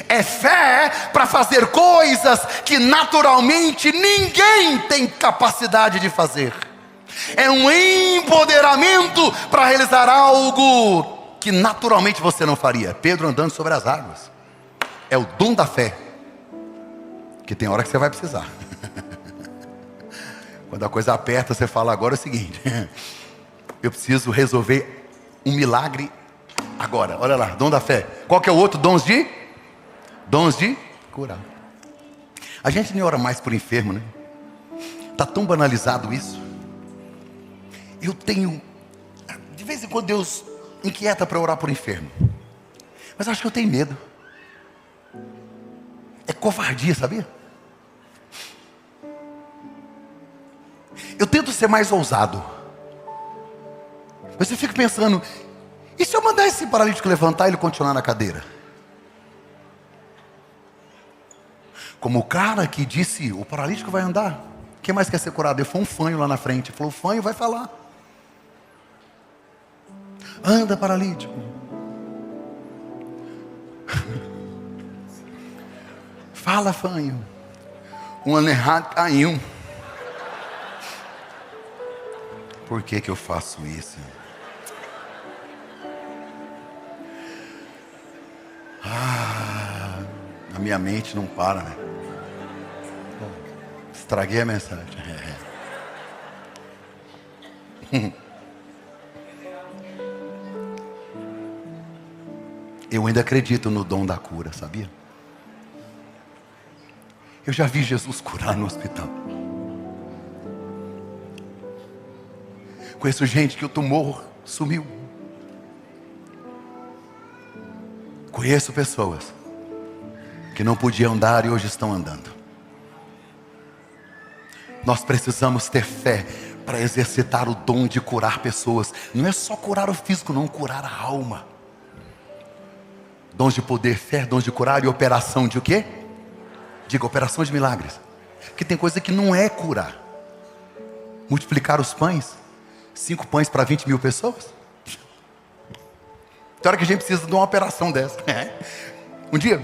É fé para fazer coisas que naturalmente ninguém tem capacidade de fazer. É um empoderamento para realizar algo que naturalmente você não faria. Pedro andando sobre as águas. É o dom da fé. Que tem hora que você vai precisar. Quando a coisa aperta, você fala: agora é o seguinte, eu preciso resolver um milagre agora. Olha lá, dom da fé. Qual que é o outro? Dons de curar. A gente nem ora mais por enfermo, né? Está tão banalizado isso. Eu tenho, de vez em quando Deus inquieta para orar por enfermo, mas acho que eu tenho medo. É covardia, sabia? Eu tento ser mais ousado, mas eu fico pensando: e se eu mandar esse paralítico levantar e ele continuar na cadeira? Como o cara que disse: o paralítico vai andar, quem mais quer ser curado? Ele foi um fanho lá na frente. Ele falou: o fanho vai falar. Anda, paralítico. Fala, fanho. Um ano errado caiu. Por que eu faço isso? A minha mente não para, né? Estraguei a mensagem. Eu ainda acredito no dom da cura, sabia? Eu já vi Jesus curar no hospital. Conheço gente que o tumor sumiu. Conheço pessoas que não podiam andar e hoje estão andando. Nós precisamos ter fé para exercitar o dom de curar pessoas. Não é só curar o físico, não, curar a alma. Dons de poder, fé, dons de curar e operação de o quê? Diga, operação de milagres. Porque tem coisa que não é curar. Multiplicar os pães. 5 pães para 20 mil pessoas. Tem hora que a gente precisa de uma operação dessa. Um dia,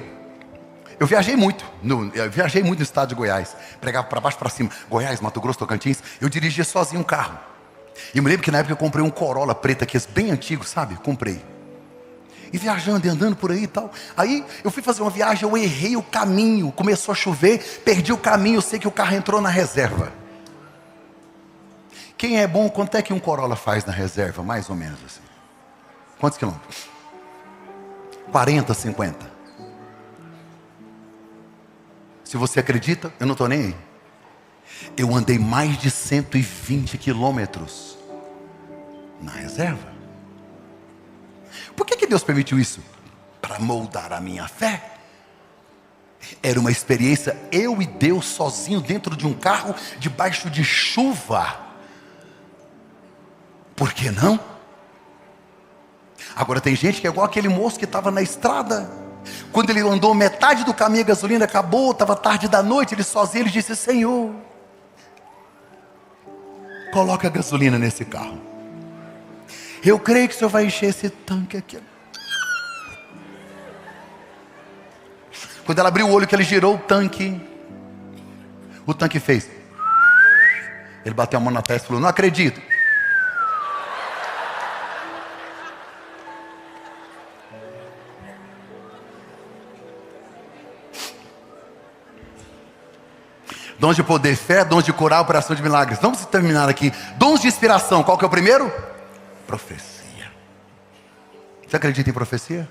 eu viajei muito no estado de Goiás. Pregava para baixo, para cima. Goiás, Mato Grosso, Tocantins. Eu dirigia sozinho um carro. E eu me lembro que na época eu comprei um Corolla preto, aqueles bem antigos, sabe? Comprei. E viajando e andando por aí e tal. Aí eu fui fazer uma viagem, eu errei o caminho. Começou a chover, perdi o caminho. Eu sei que o carro entrou na reserva. Quem é bom, quanto é que um Corolla faz na reserva? Mais ou menos assim. Quantos quilômetros? 40, 50. Se você acredita, eu não estou nem aí. Eu andei mais de 120 quilômetros na reserva. Por que Deus permitiu isso? Para moldar a minha fé. Era uma experiência, eu e Deus sozinho dentro de um carro, debaixo de chuva. Por que não? Agora tem gente que é igual aquele moço que estava na estrada. Quando ele andou metade do caminho, a gasolina acabou, estava tarde da noite, ele sozinho, ele disse: Senhor, coloca gasolina nesse carro. Eu creio que o senhor vai encher esse tanque aqui. Quando ela abriu o olho, que ele girou o tanque fez. Ele bateu a mão na testa e falou: não acredito. Dons de poder, fé, dons de curar, operação de milagres. Vamos terminar aqui. Dons de inspiração, qual que é o primeiro? Profecia. Você acredita em profecia?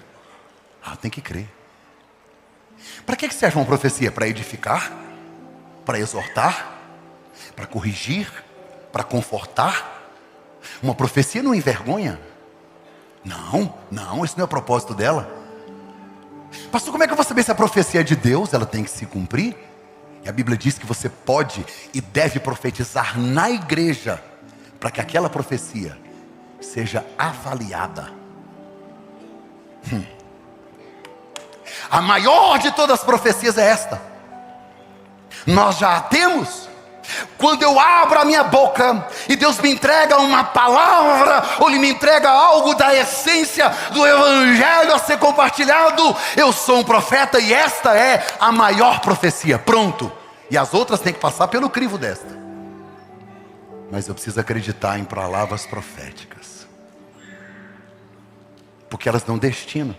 Tem que crer. Para que serve uma profecia? Para edificar? Para exortar? Para corrigir? Para confortar? Uma profecia não envergonha? Não, esse não é o propósito dela. Pastor, como é que eu vou saber se a profecia é de Deus? Ela tem que se cumprir. E a Bíblia diz que você pode e deve profetizar na igreja, para que aquela profecia seja avaliada. A maior de todas as profecias é esta. Nós já a temos. Quando eu abro a minha boca e Deus me entrega uma palavra, ou Ele me entrega algo da essência do Evangelho a ser compartilhado, eu sou um profeta e esta é a maior profecia. Pronto. E as outras têm que passar pelo crivo desta. Mas eu preciso acreditar em palavras proféticas, porque elas dão destino.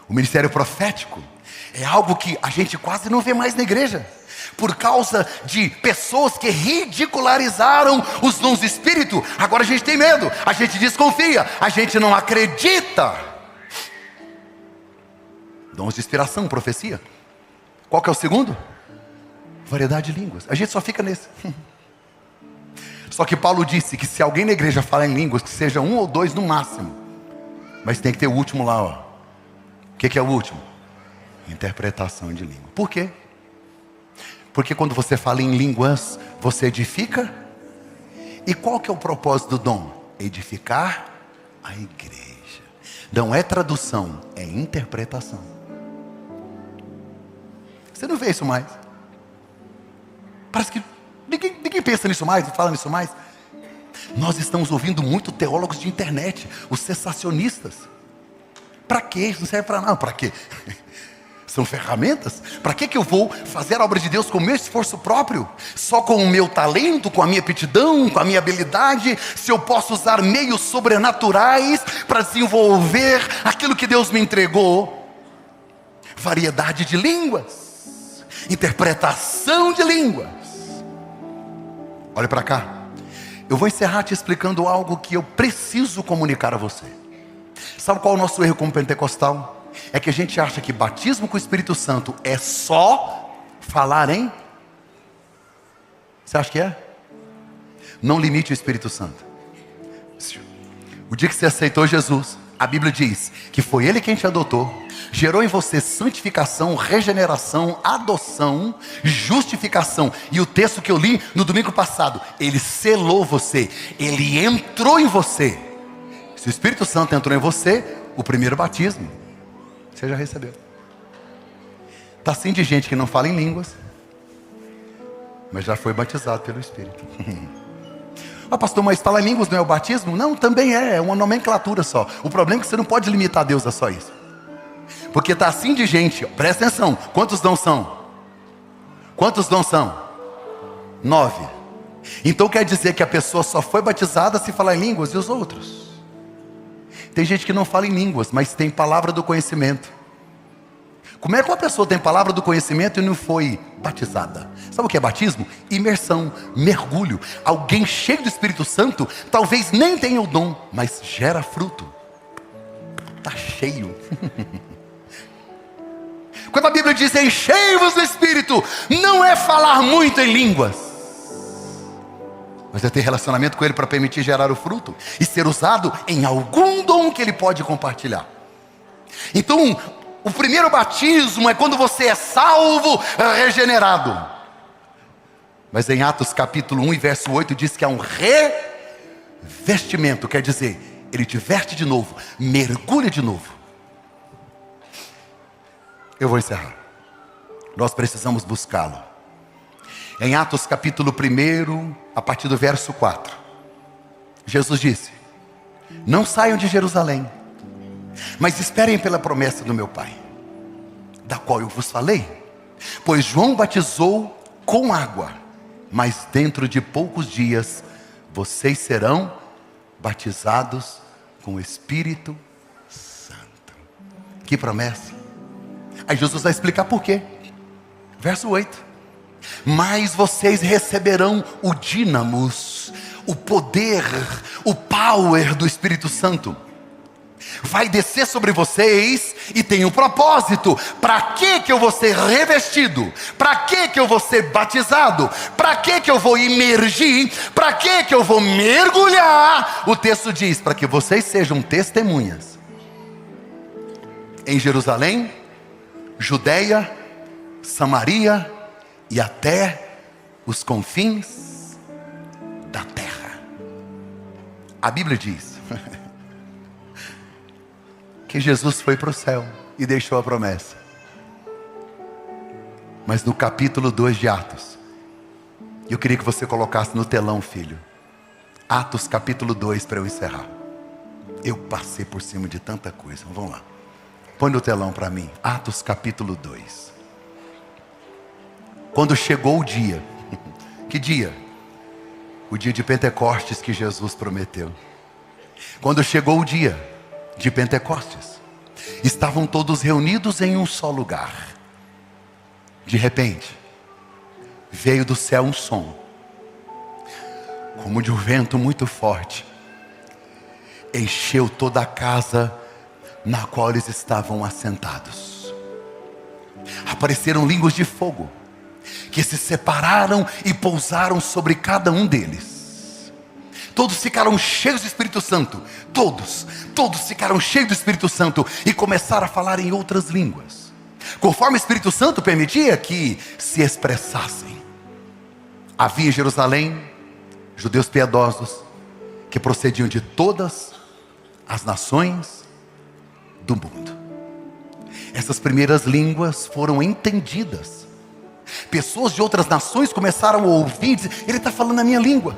O ministério profético é algo que a gente quase não vê mais na igreja, por causa de pessoas que ridicularizaram os dons do Espírito. Agora a gente tem medo, a gente desconfia, a gente não acredita. Dons de inspiração, profecia. Qual que é o segundo? Variedade de línguas. A gente só fica nesse. Só que Paulo disse que se alguém na igreja falar em línguas, que seja um ou dois no máximo, mas tem que ter o último lá, ó. O que é o último? Interpretação de língua. Por quê? Porque quando você fala em línguas, você edifica. E qual que é o propósito do dom? Edificar a igreja. Não é tradução, é interpretação. Você não vê isso mais. Parece que ninguém pensa nisso mais, não fala nisso mais. Nós estamos ouvindo muito teólogos de internet, os sensacionistas. Para quê? Isso não serve para nada. Para quê? São ferramentas? Para que eu vou fazer a obra de Deus com o meu esforço próprio? Só com o meu talento, com a minha aptidão, com a minha habilidade? Se eu posso usar meios sobrenaturais para desenvolver aquilo que Deus me entregou? Variedade de línguas, interpretação de línguas. Olha para cá. Eu vou encerrar te explicando algo que eu preciso comunicar a você. Sabe qual é o nosso erro como pentecostal? É que a gente acha que batismo com o Espírito Santo é só falar em... Você acha que é? Não limite o Espírito Santo. O dia que você aceitou Jesus, a Bíblia diz que foi Ele quem te adotou, gerou em você santificação, regeneração, adoção, justificação. E o texto que eu li no domingo passado, Ele selou você, Ele entrou em você. Se o Espírito Santo entrou em você, o primeiro batismo você já recebeu. Está assim de gente que não fala em línguas, mas já foi batizado pelo Espírito. Pastor, mas falar em línguas não é o batismo? Não, também é uma nomenclatura só. O problema é que você não pode limitar Deus a só isso. Porque está assim de gente, presta atenção, quantos dons são? Quantos dons são? 9. Então quer dizer que a pessoa só foi batizada se falar em línguas, e os outros? Tem gente que não fala em línguas, mas tem palavra do conhecimento. Como é que uma pessoa tem palavra do conhecimento e não foi batizada? Sabe o que é batismo? Imersão, mergulho. Alguém cheio do Espírito Santo, talvez nem tenha o dom, mas gera fruto. Está cheio. Quando a Bíblia diz enchei-vos do Espírito, não é falar muito em línguas, mas é ter relacionamento com Ele para permitir gerar o fruto e ser usado em algum dom que Ele pode compartilhar. Então, o primeiro batismo é quando você é salvo, regenerado. Mas em Atos capítulo 1 e verso 8 diz que há um revestimento, quer dizer, Ele te veste de novo, mergulha de novo. Eu vou encerrar. Nós precisamos buscá-lo. Em Atos capítulo 1 a partir do verso 4. Jesus disse: não saiam de Jerusalém, mas esperem pela promessa do meu Pai, da qual eu vos falei. Pois João batizou com água, mas dentro de poucos dias vocês serão batizados com o Espírito Santo. Que promessa! Aí Jesus vai explicar por quê. Verso 8: mas vocês receberão o dínamos, o poder, o power do Espírito Santo. Vai descer sobre vocês e tem um propósito. Para que eu vou ser revestido? Para que eu vou ser batizado? Para que eu vou imergir? Para que eu vou mergulhar? O texto diz: para que vocês sejam testemunhas em Jerusalém, Judeia, Samaria e até os confins da terra. A Bíblia diz que Jesus foi para o céu e deixou a promessa. Mas no capítulo 2 de Atos, eu queria que você colocasse no telão, filho, Atos capítulo 2, para eu encerrar. Eu passei por cima de tanta coisa. Vamos lá, põe no telão para mim, Atos capítulo 2. Quando chegou o dia, que dia? O dia de Pentecostes que Jesus prometeu. Quando chegou o dia de Pentecostes, estavam todos reunidos em um só lugar. De repente, veio do céu um som, como de um vento muito forte, encheu toda a casa na qual eles estavam assentados. Apareceram línguas de fogo, que se separaram e pousaram sobre cada um deles. Todos ficaram cheios do Espírito Santo. Todos ficaram cheios do Espírito Santo e começaram a falar em outras línguas, conforme o Espírito Santo permitia que se expressassem. Havia em Jerusalém judeus piedosos que procediam de todas as nações do mundo. Essas primeiras línguas foram entendidas. Pessoas de outras nações começaram a ouvir e dizer: ele está falando a minha língua.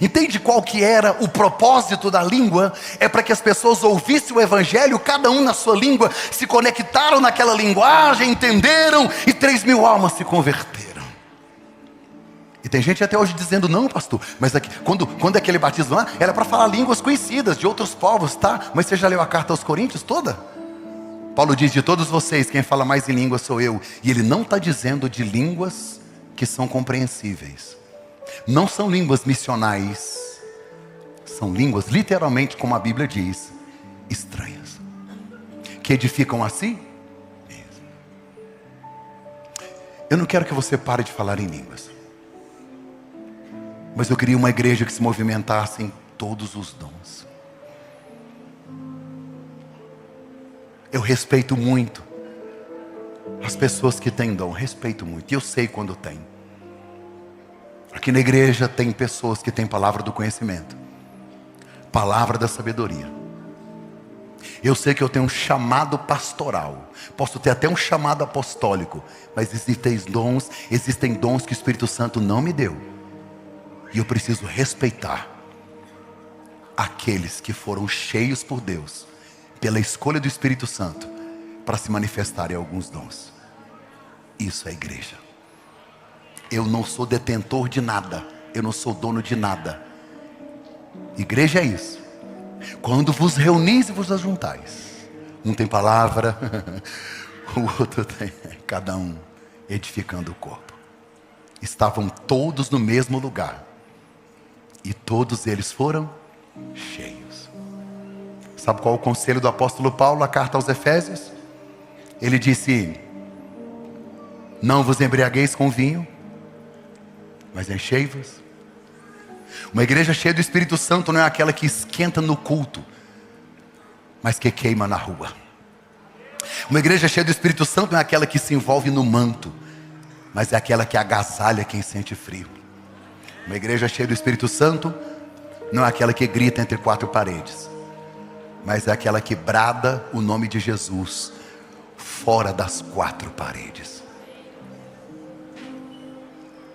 Entende qual que era o propósito da língua? É para que as pessoas ouvissem o Evangelho, cada um na sua língua, se conectaram naquela linguagem, entenderam, e 3.000 almas se converteram. E tem gente até hoje dizendo: não, pastor, mas aqui, quando aquele batismo lá, era para falar línguas conhecidas de outros povos, tá? Mas você já leu a carta aos Coríntios toda? Paulo diz: de todos vocês, quem fala mais em línguas sou eu. E ele não está dizendo de línguas que são compreensíveis. Não são línguas missionais. São línguas, literalmente, como a Bíblia diz, estranhas, que edificam a si mesmo. Eu não quero que você pare de falar em línguas, mas eu queria uma igreja que se movimentasse em todos os dons. Eu respeito muito as pessoas que têm dom, respeito muito, e eu sei quando tem. Aqui na igreja tem pessoas que têm palavra do conhecimento, palavra da sabedoria. Eu sei que eu tenho um chamado pastoral, posso ter até um chamado apostólico, mas existem dons que o Espírito Santo não me deu, e eu preciso respeitar aqueles que foram cheios por Deus, pela escolha do Espírito Santo, para se manifestarem alguns dons. Isso é igreja. Eu não sou detentor de nada, eu não sou dono de nada. Igreja é isso: quando vos reunis e vos ajuntais, um tem palavra, o outro tem, cada um edificando o corpo. Estavam todos no mesmo lugar, e todos eles foram cheios. Sabe qual é o conselho do apóstolo Paulo, a carta aos Efésios? Ele disse: não vos embriagueis com vinho, mas enchei-vos. Uma igreja cheia do Espírito Santo não é aquela que esquenta no culto, mas que queima na rua. Uma igreja cheia do Espírito Santo não é aquela que se envolve no manto, mas é aquela que agasalha quem sente frio. Uma igreja cheia do Espírito Santo não é aquela que grita entre quatro paredes, mas é aquela que brada o nome de Jesus fora das quatro paredes.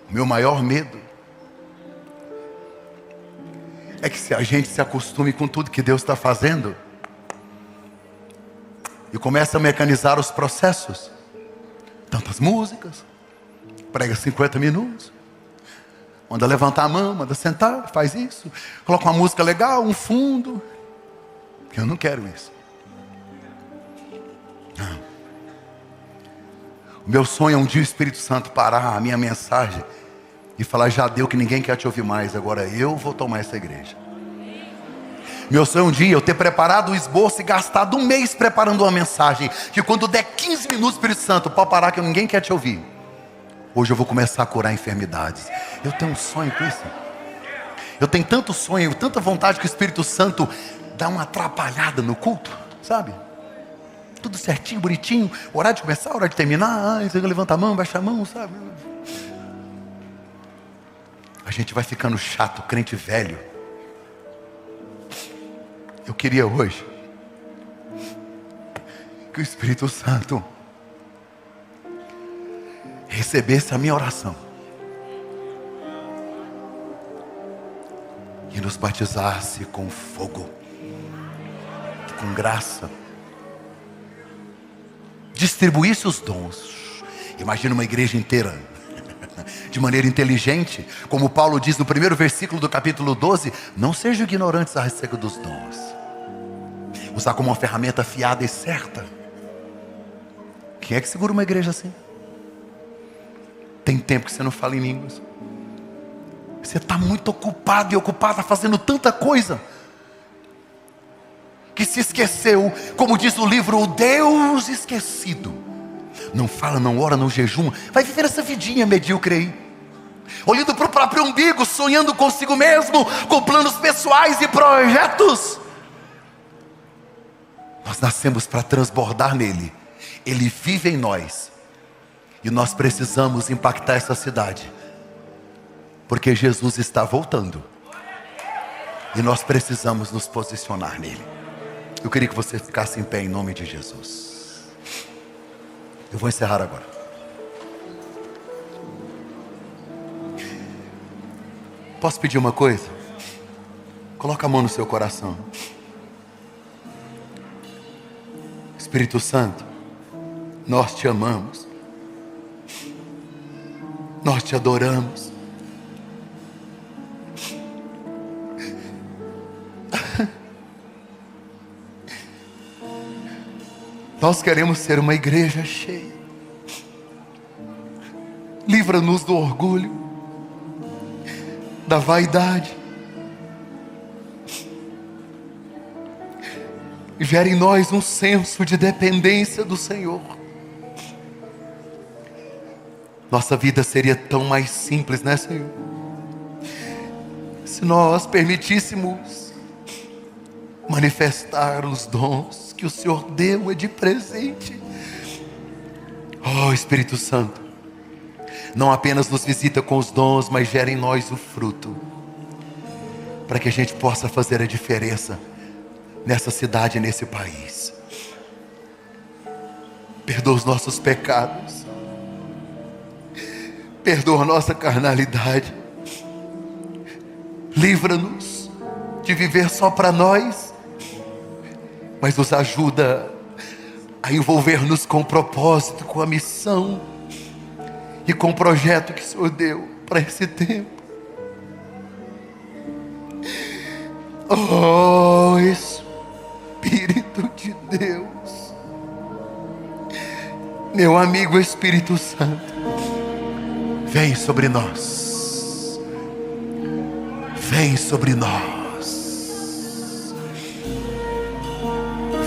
O meu maior medo é que se a gente se acostume com tudo que Deus está fazendo e começa a mecanizar os processos, tantas músicas, prega 50 minutos, manda levantar a mão, manda sentar, faz isso, coloca uma música legal, um fundo. Eu não quero isso. Não. O meu sonho é um dia o Espírito Santo parar a minha mensagem e falar: já deu, que ninguém quer te ouvir mais, agora eu vou tomar essa igreja. Meu sonho é um dia eu ter preparado o esboço e gastado um mês preparando uma mensagem, que quando der 15 minutos, Espírito Santo, pode parar que ninguém quer te ouvir. Hoje eu vou começar a curar enfermidades. Eu tenho um sonho com isso. Eu tenho tanto sonho, tanta vontade que o Espírito Santo dá uma atrapalhada no culto, sabe? Tudo certinho, bonitinho, hora de começar, hora de terminar, você levanta a mão, baixa a mão, sabe? A gente vai ficando chato, crente velho. Eu queria hoje que o Espírito Santo recebesse a minha oração e nos batizasse com fogo, com graça, distribuísse os dons. Imagina uma igreja inteira de maneira inteligente, como Paulo diz no primeiro versículo do capítulo 12: não sejam ignorantes a respeito dos dons. Usar como uma ferramenta afiada e certa. Quem é que segura uma igreja assim? Tem tempo que você não fala em línguas. Você está muito ocupado e ocupada fazendo tanta coisa, que se esqueceu, como diz o livro, o Deus esquecido. Não fala, não ora, não jejuma. Vai viver essa vidinha medíocre aí, olhando para o próprio umbigo, sonhando consigo mesmo, com planos pessoais e projetos. Nós nascemos para transbordar nele. Ele vive em nós. E nós precisamos impactar essa cidade, porque Jesus está voltando. E nós precisamos nos posicionar nele. Eu queria que você ficasse em pé em nome de Jesus. Eu vou encerrar agora. Posso pedir uma coisa? Coloca a mão no seu coração. Espírito Santo, nós te amamos, nós te adoramos. Nós queremos ser uma igreja cheia. Livra-nos do orgulho, da vaidade. Gera em nós um senso de dependência do Senhor. Nossa vida seria tão mais simples, né, Senhor? Se nós permitíssemos manifestar os dons que o Senhor deu de presente. Oh, Espírito Santo, não apenas nos visita com os dons, mas gera em nós o fruto, para que a gente possa fazer a diferença nessa cidade, nesse país. Perdoa os nossos pecados, perdoa a nossa carnalidade, livra-nos de viver só para nós, mas nos ajuda a envolver-nos com o propósito, com a missão e com o projeto que o Senhor deu para esse tempo. Oh, Espírito de Deus, meu amigo Espírito Santo, vem sobre nós, vem sobre nós,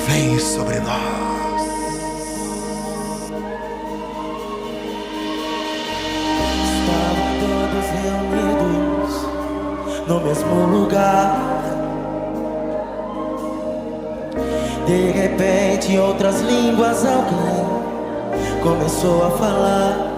vem sobre nós. Estavam todos reunidos no mesmo lugar. De repente, em outras línguas, alguém começou a falar.